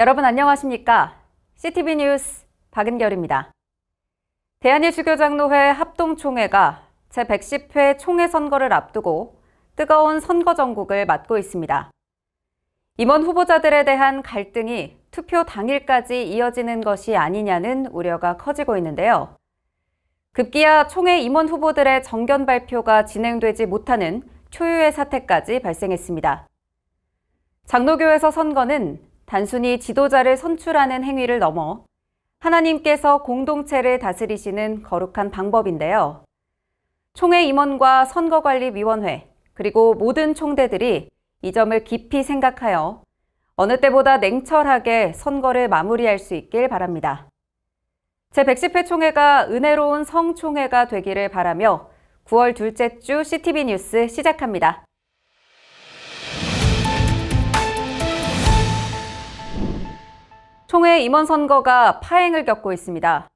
여러분 안녕하십니까? CTV 뉴스 박은결입니다. 대한예수교장로회 합동총회가 제110회 총회 선거를 앞두고 뜨거운 선거 전국을 맞고 있습니다. 임원 후보자들에 대한 갈등이 투표 당일까지 이어지는 것이 아니냐는 우려가 커지고 있는데요. 급기야 총회 임원 후보들의 정견 발표가 진행되지 못하는 초유의 사태까지 발생했습니다. 장로교에서 선거는 단순히 지도자를 선출하는 행위를 넘어 하나님께서 공동체를 다스리시는 거룩한 방법인데요. 총회 임원과 선거관리위원회 그리고 모든 총대들이 이 점을 깊이 생각하여 어느 때보다 냉철하게 선거를 마무리할 수 있길 바랍니다. 제110회 총회가 은혜로운 성총회가 되기를 바라며 9월 둘째 주 CTV 뉴스 시작합니다. 총회 임원 선거가 파행을 겪고 있습니다.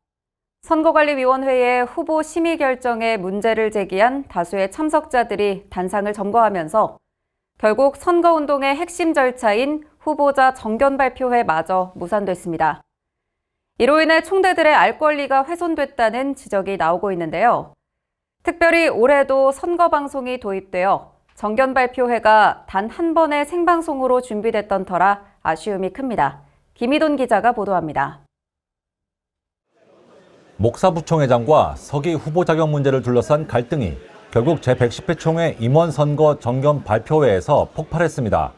선거관리위원회의 후보 심의 결정에 문제를 제기한 다수의 참석자들이 단상을 점거하면서 결국 선거운동의 핵심 절차인 후보자 정견 발표회마저 무산됐습니다. 이로 인해 총대들의 알 권리가 훼손됐다는 지적이 나오고 있는데요. 특별히 올해도 선거 방송이 도입되어 정견 발표회가 단 한 번의 생방송으로 준비됐던 터라 아쉬움이 큽니다. 김희돈 기자가 보도합니다. 목사부총회장과 서기 후보 자격 문제를 둘러싼 갈등이 결국 제110회 총회 임원 선거 정견 발표회에서 폭발했습니다.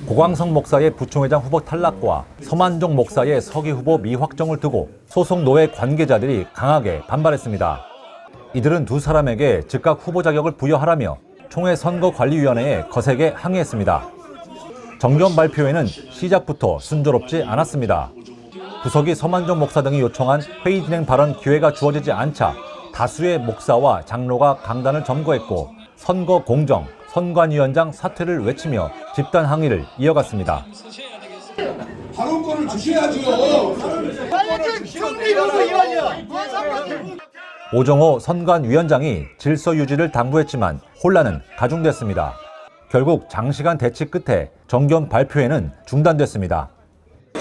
고광석 목사의 부총회장 후보 탈락과 서만종 목사의 서기 후보 미확정을 두고 소속 노회 관계자들이 강하게 반발했습니다. 이들은 두 사람에게 즉각 후보 자격을 부여하라며 총회 선거관리위원회에 거세게 항의했습니다. 정견 발표회는 시작부터 순조롭지 않았습니다. 부석이 서만종 목사 등이 요청한 회의 진행 발언 기회가 주어지지 않자 다수의 목사와 장로가 강단을 점거했고 선거 공정, 선관위원장 사퇴를 외치며 집단 항의를 이어갔습니다. 발언권을 주셔야죠. 오정호 선관위원장이 질서 유지를 당부했지만 혼란은 가중됐습니다. 결국 장시간 대치 끝에 정견 발표회는 중단됐습니다.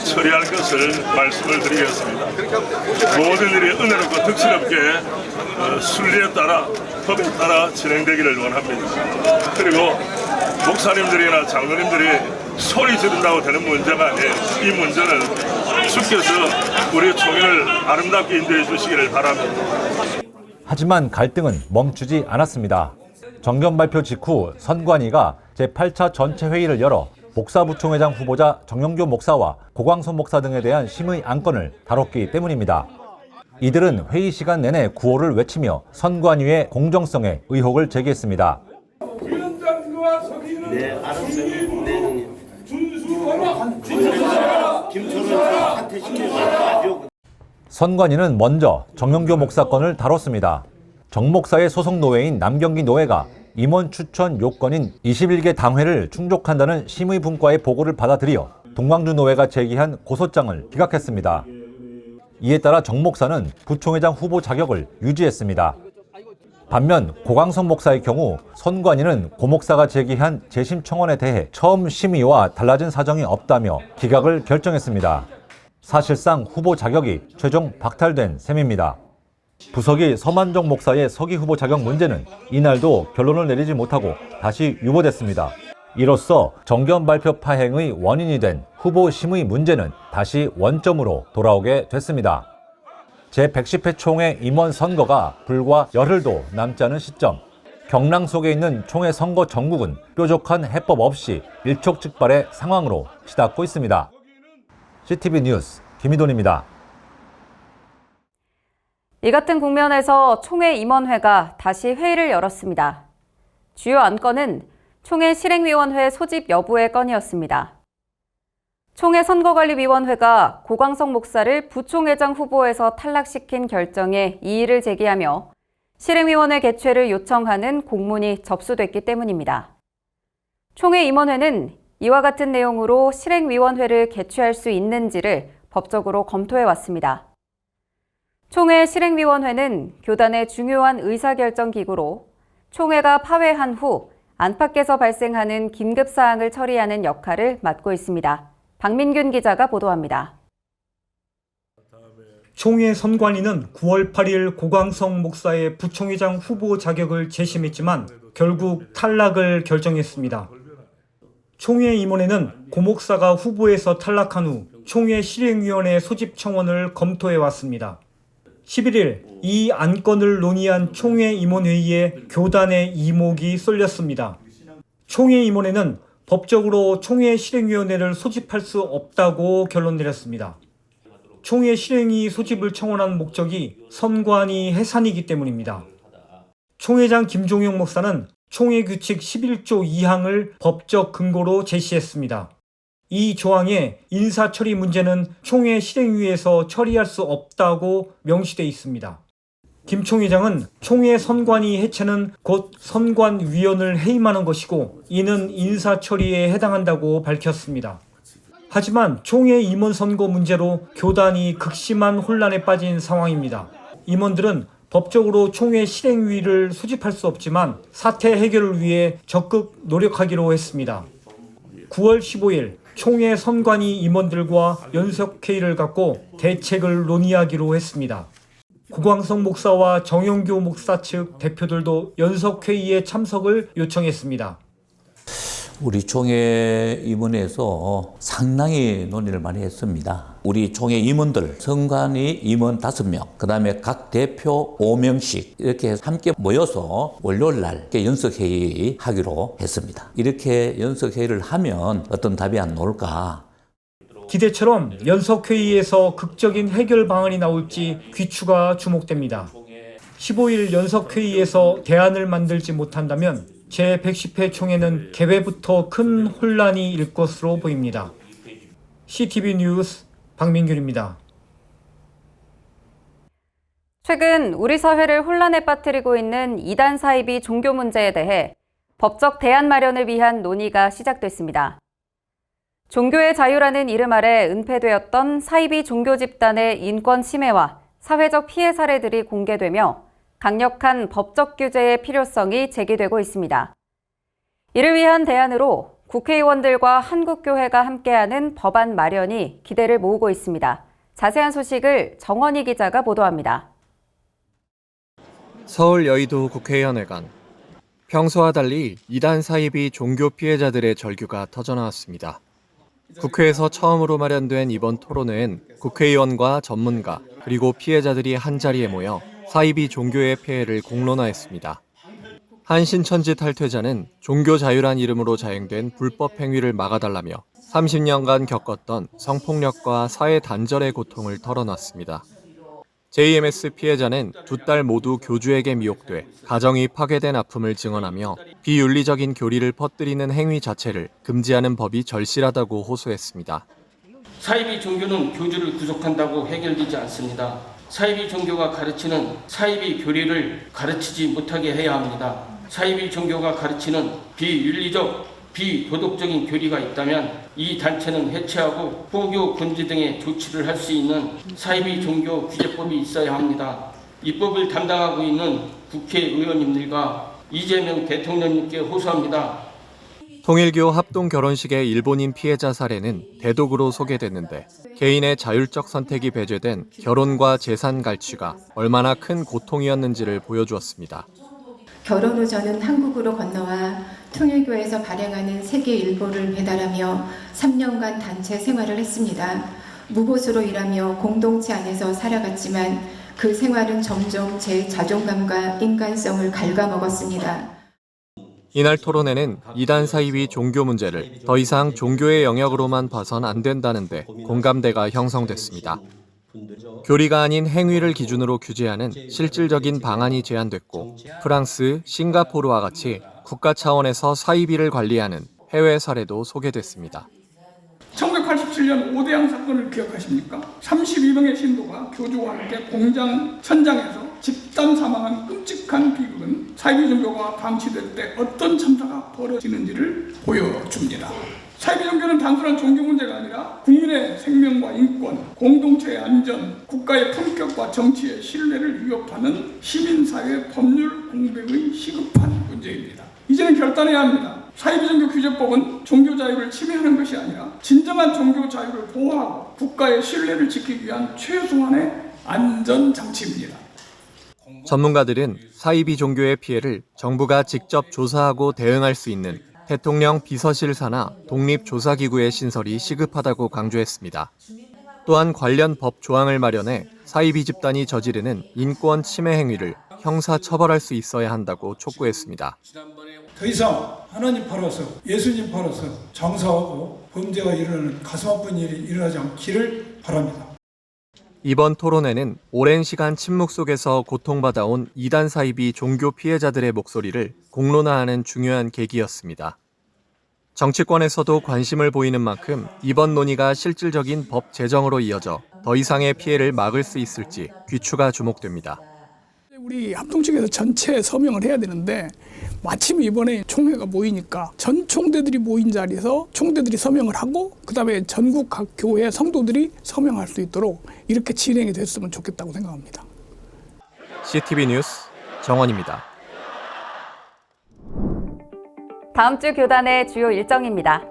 처리할 것을 말씀을 드리겠습니다. 모든 일이 은혜롭고 득실없게 순리에 따라 법에 따라 진행되기를 원합니다. 그리고 목사님들이나 장로님들이 소리 지른다고 되는 문제가 아니에요. 이 문제는 주께서 우리 총회를 아름답게 인도해 주시기를 바랍니다. 하지만 갈등은 멈추지 않았습니다. 정견 발표 직후 선관위가 제8차 전체 회의를 열어 목사부총회장 후보자 정영교 목사와 고광석 목사 등에 대한 심의 안건을 다뤘기 때문입니다. 이들은 회의 시간 내내 구호를 외치며 선관위의 공정성에 의혹을 제기했습니다. 위원장과 서기는 네, 알았어요. 네. 준수하라. 김철원 사퇴시키지 말고. 선관위는 먼저 정영교 목사 건을 다뤘습니다. 정 목사의 소속 노회인 남경기 노회가 임원 추천 요건인 21개 당회를 충족한다는 심의분과의 보고를 받아들여 동광주 노회가 제기한 고소장을 기각했습니다. 이에 따라 정 목사는 부총회장 후보 자격을 유지했습니다. 반면 고광석 목사의 경우 선관위는 고 목사가 제기한 재심 청원에 대해 처음 심의와 달라진 사정이 없다며 기각을 결정했습니다. 사실상 후보 자격이 최종 박탈된 셈입니다. 부석이 서만종 목사의 서기 후보 자격 문제는 이날도 결론을 내리지 못하고 다시 유보됐습니다. 이로써 정견 발표 파행의 원인이 된 후보 심의 문제는 다시 원점으로 돌아오게 됐습니다. 제110회 총회 임원 선거가 불과 열흘도 남지 않은 시점, 경랑 속에 있는 총회 선거 전국은 뾰족한 해법 없이 일촉즉발의 상황으로 치닫고 있습니다. CTV 뉴스 김희돈입니다. 이 같은 국면에서 총회 임원회가 다시 회의를 열었습니다. 주요 안건은 총회 실행위원회 소집 여부의 건이었습니다. 총회 선거관리위원회가 고광석 목사를 부총회장 후보에서 탈락시킨 결정에 이의를 제기하며 실행위원회 개최를 요청하는 공문이 접수됐기 때문입니다. 총회 임원회는 이와 같은 내용으로 실행위원회를 개최할 수 있는지를 법적으로 검토해 왔습니다. 총회 실행위원회는 교단의 중요한 의사결정 기구로 총회가 파회한 후 안팎에서 발생하는 긴급사항을 처리하는 역할을 맡고 있습니다. 박민균 기자가 보도합니다. 총회 선관위는 9월 8일 고광석 목사의 부총회장 후보 자격을 재심했지만 결국 탈락을 결정했습니다. 총회 임원회는 고 목사가 후보에서 탈락한 후 총회 실행위원회 소집 청원을 검토해 왔습니다. 11일 이 안건을 논의한 총회 임원회의에 교단의 이목이 쏠렸습니다. 총회 임원회는 법적으로 총회 실행위원회를 소집할 수 없다고 결론 내렸습니다. 총회 실행위 소집을 청원한 목적이 선관위 해산이기 때문입니다. 총회장 김종영 목사는 총회 규칙 11조 2항을 법적 근거로 제시했습니다. 이 조항에 인사처리 문제는 총회 실행위에서 처리할 수 없다고 명시되어 있습니다. 김 총회장은 총회 선관위 해체는 곧 선관위원을 해임하는 것이고 이는 인사처리에 해당한다고 밝혔습니다. 하지만 총회 임원 선거 문제로 교단이 극심한 혼란에 빠진 상황입니다. 임원들은 법적으로 총회 실행위를 소집할 수 없지만 사태 해결을 위해 적극 노력하기로 했습니다. 9월 15일 총회 선관위 임원들과 연석회의를 갖고 대책을 논의하기로 했습니다. 고광석 목사와 정영교 목사 측 대표들도 연석회의에 참석을 요청했습니다. 우리 총회 임원회에서 상당히 논의를 많이 했습니다. 우리 총회 임원들, 선관위 임원 5명, 그 다음에 각 대표 5명씩 이렇게 함께 모여서 월요일 날 연석회의 하기로 했습니다. 이렇게 연석회의를 하면 어떤 답이 안 나올까? 기대처럼 연석회의에서 극적인 해결 방안이 나올지 귀추가 주목됩니다. 15일 연석회의에서 대안을 만들지 못한다면 제110회 총회는 개회부터 큰 혼란이 일 것으로 보입니다. CTV 뉴스 박민균입니다. 최근 우리 사회를 혼란에 빠뜨리고 있는 이단 사이비 종교 문제에 대해 법적 대안 마련을 위한 논의가 시작됐습니다. 종교의 자유라는 이름 아래 은폐되었던 사이비 종교 집단의 인권 침해와 사회적 피해 사례들이 공개되며 강력한 법적 규제의 필요성이 제기되고 있습니다. 이를 위한 대안으로 국회의원들과 한국교회가 함께하는 법안 마련이 기대를 모으고 있습니다. 자세한 소식을 정원희 기자가 보도합니다. 서울 여의도 국회의원회관. 평소와 달리 이단 사이비 종교 피해자들의 절규가 터져나왔습니다. 국회에서 처음으로 마련된 이번 토론회엔 국회의원과 전문가 그리고 피해자들이 한자리에 모여 사이비 종교의 폐해를 공론화했습니다. 한 신천지 탈퇴자는 종교 자유란 이름으로 자행된 불법 행위를 막아달라며 30년간 겪었던 성폭력과 사회 단절의 고통을 털어놨습니다. JMS 피해자는 2딸 모두 교주에게 미혹돼 가정이 파괴된 아픔을 증언하며 비윤리적인 교리를 퍼뜨리는 행위 자체를 금지하는 법이 절실하다고 호소했습니다. 사이비 종교는 교주를 구속한다고 해결되지 않습니다. 사이비 종교가 가르치는 사이비 교리를 가르치지 못하게 해야 합니다. 사이비 종교가 가르치는 비윤리적, 비도덕적인 교리가 있다면 이 단체는 해체하고 포교 금지 등의 조치를 할 수 있는 사이비 종교 규제법이 있어야 합니다. 이 법을 담당하고 있는 국회의원님들과 이재명 대통령님께 호소합니다. 통일교 합동 결혼식의 일본인 피해자 사례는 대독으로 소개됐는데 개인의 자율적 선택이 배제된 결혼과 재산 갈취가 얼마나 큰 고통이었는지를 보여주었습니다. 결혼 후 저는 한국으로 건너와 통일교에서 발행하는 세계일보를 배달하며 3년간 단체 생활을 했습니다. 무보수로 일하며 공동체 안에서 살아갔지만 그 생활은 점점 제 자존감과 인간성을 갉아먹었습니다. 이날 토론회는 이단 사이비 종교 문제를 더 이상 종교의 영역으로만 봐선 안 된다는데 공감대가 형성됐습니다. 교리가 아닌 행위를 기준으로 규제하는 실질적인 방안이 제안됐고 프랑스, 싱가포르와 같이 국가 차원에서 사이비를 관리하는 해외 사례도 소개됐습니다. 1987년 오대양 사건을 기억하십니까? 32명의 신도가 교주와 함께 공장 천장에서 집단 사망한 끔찍한 비극은 사이비 종교가 방치될 때 어떤 참사가 벌어지는지를 보여줍니다. 사이비 종교는 단순한 종교 문제가 아니라 국민의 생명과 인권, 공동체의 안전, 국가의 품격과 정치의 신뢰를 위협하는 시민사회 법률 공백의 시급한 문제입니다. 이제는 결단해야 합니다. 사이비종교규제법은 종교 자유를 침해하는 것이 아니라 진정한 종교 자유를 보호하고 국가의 신뢰를 지키기 위한 최소한의 안전장치입니다. 전문가들은 사이비 종교의 피해를 정부가 직접 조사하고 대응할 수 있는 대통령 비서실 산하 독립조사기구의 신설이 시급하다고 강조했습니다. 또한 관련 법 조항을 마련해 사이비 집단이 저지르는 인권 침해 행위를 형사 처벌할 수 있어야 한다고 촉구했습니다. 더 이상 하나님 팔아서 예수님 팔아서 장사하고 범죄가 일어나는 가슴 아픈 일이 일어나지 않기를 바랍니다. 이번 토론회는 오랜 시간 침묵 속에서 고통받아온 이단 사이비 종교 피해자들의 목소리를 공론화하는 중요한 계기였습니다. 정치권에서도 관심을 보이는 만큼 이번 논의가 실질적인 법 제정으로 이어져 더 이상의 피해를 막을 수 있을지 귀추가 주목됩니다. 우리 합동 측에서 전체 서명을 해야 되는데 마침 이번에 총회가 모이니까 전 총대들이 모인 자리에서 총대들이 서명을 하고 그다음에 전국 각 교회 성도들이 서명할 수 있도록 이렇게 진행이 됐으면 좋겠다고 생각합니다. CTV 뉴스 정원입니다. 다음 주 교단의 주요 일정입니다.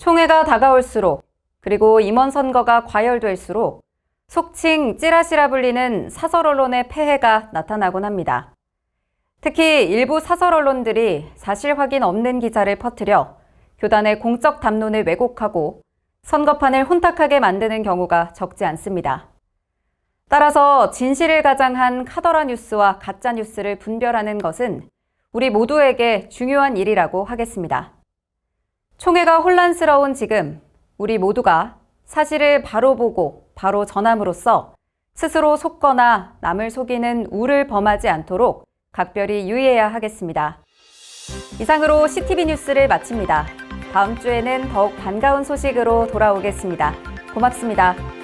총회가 다가올수록 그리고 임원 선거가 과열될수록 속칭 찌라시라 불리는 사설 언론의 폐해가 나타나곤 합니다. 특히 일부 사설 언론들이 사실 확인 없는 기사를 퍼뜨려 교단의 공적 담론을 왜곡하고 선거판을 혼탁하게 만드는 경우가 적지 않습니다. 따라서 진실을 가장한 카더라 뉴스와 가짜 뉴스를 분별하는 것은 우리 모두에게 중요한 일이라고 하겠습니다. 총회가 혼란스러운 지금 우리 모두가 사실을 바로 보고 바로 전함으로써 스스로 속거나 남을 속이는 우를 범하지 않도록 각별히 유의해야 하겠습니다. 이상으로 CTV 뉴스를 마칩니다. 다음 주에는 더욱 반가운 소식으로 돌아오겠습니다. 고맙습니다.